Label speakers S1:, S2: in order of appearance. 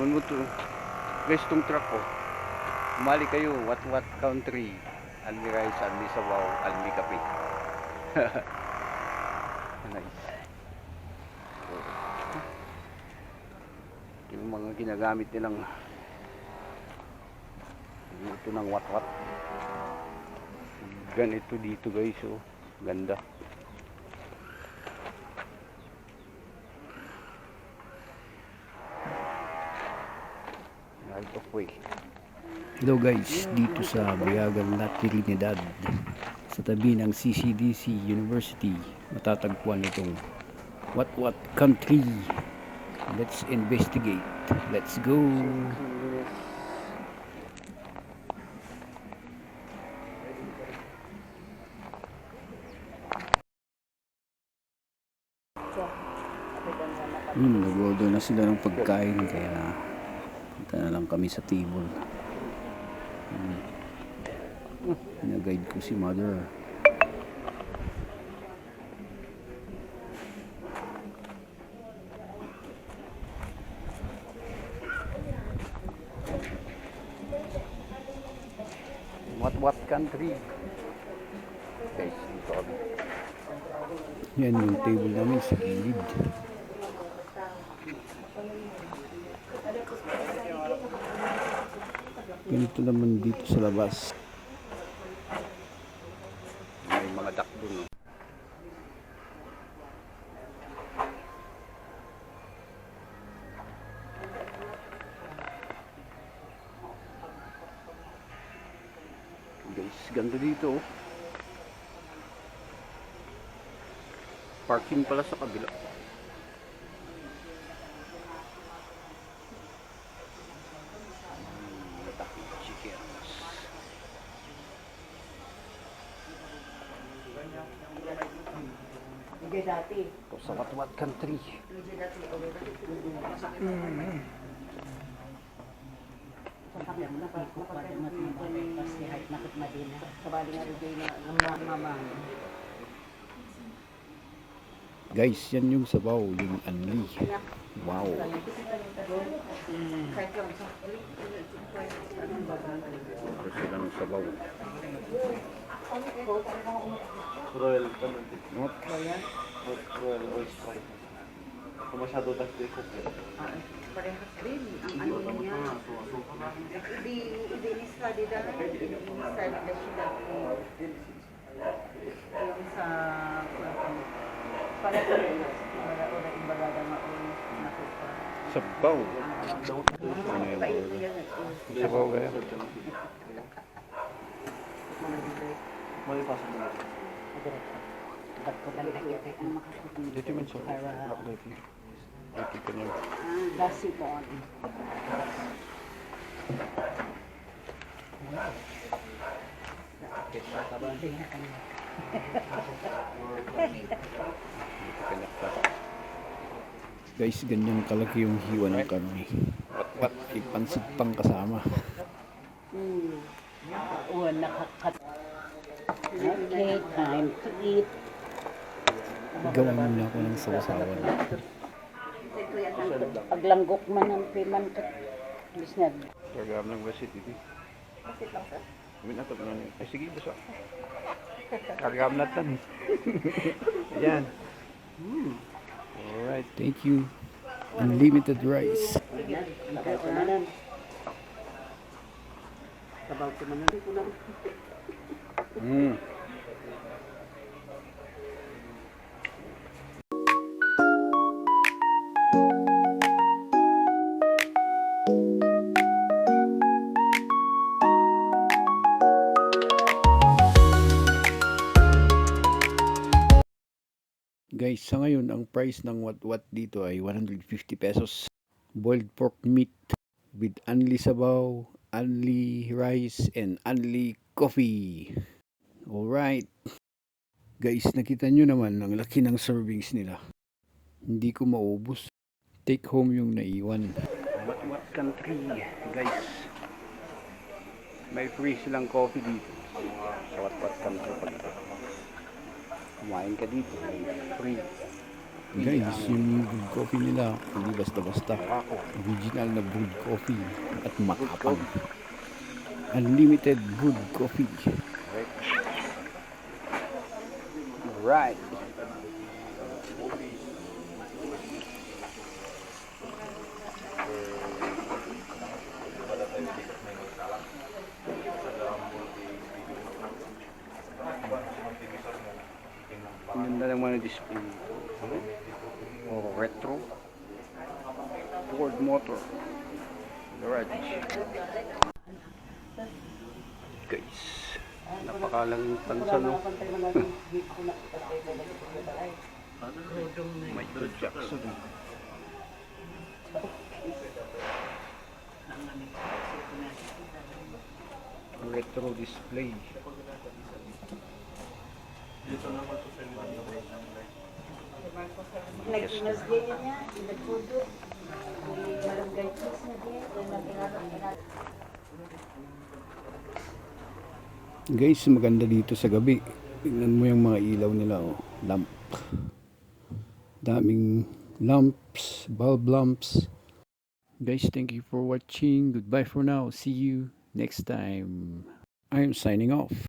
S1: mo to. Guys, tong truck ko. Umali kayo, what country. Anli rice, anli sabaw, anli kape. Nice. So, yung mga ginagamit nilang ito ng what. Ganito dito guys, oh. Ganda. Right of way.
S2: Hello guys, dito sa Bayagan La Trinidad sa tabi ng CCDC University matatagpuan itong what country. Let's investigate. Let's go. Nag-order na sila ng pagkain kaya punta na lang kami sa table. Pinaguide ko si mother.
S1: What country? Guys, dito kami.
S2: Yan yung table namin sa gilid. Ganito naman dito sa labas.
S1: May mga duck dun. Oh. Guys, ganda dito. Oh. Parking pala sa kabila.
S3: Hindi dati.
S1: Ito sa what country.
S3: Hindi dati. Sa kanya mo na ko pa rin matibay. Kasi kahit nakit madina. Kabali nga rin na mamang.
S2: Guys, yan yung sabaw, yung anli. Wow.
S1: Ito sila ng sabaw.
S4: Royal Royal Oyster. Kung masyado dati ko.
S3: Parehas din. Ang ano niya. Hindi ni-study dahil. Hindi ni-study na sila. Yung sa... Para sa mga o imbalaga nga o nakupa.
S1: Sabaw. Sabaw kaya.
S4: May pasok na.
S1: Dito man sa update. Dito ka niya.
S3: Dasi po.
S2: Guys, ganyan kalaki yung hiwa ng karne. At ipansit pang kasama.
S3: Nakakat. Okay, time to eat.
S2: Gawa muna ako ng sawasawan.
S3: Paglanggok man ang piman ka. Bisnag.
S1: Tagam ng basit ito.
S3: Basit lang sir.
S1: Gawin natin na. Ay sige, basta. Tagam natin. Ayan. Alright.
S2: Thank you. Unlimited rice.
S3: Sabaw ko man.
S2: Guys, sa ngayon, ang price ng what dito ay 150 pesos. Boiled pork meat with only sabaw, only rice, and only coffee. Alright. Guys, nakita nyo naman ang laki ng servings nila. Hindi ko maubos. Take home yung naiwan.
S1: What country, guys? May free silang coffee dito. Sa what country pag ito. Kumain ka dito, may free.
S2: Guys, yung brewed coffee nila, hindi basta-basta.
S1: Ako.
S2: Original na brewed coffee at matapang.
S1: coffee.
S2: Unlimited brewed coffee.
S1: Right. Ang ganda ng mga display. Oh, retro. Ford motor. Garage. Guys, napakalang tansa no. Michael Jackson. Retro display.
S3: Nag-inasgay niya, nagpudo. Malunggay cheese na din. Nag-inasgay.
S2: Guys, maganda dito sa gabi. Tingnan mo yung mga ilaw nila, oh. Lamp. Daming lamps, bulb lamps. Guys, thank you for watching. Goodbye for now. See you next time. I'm signing off.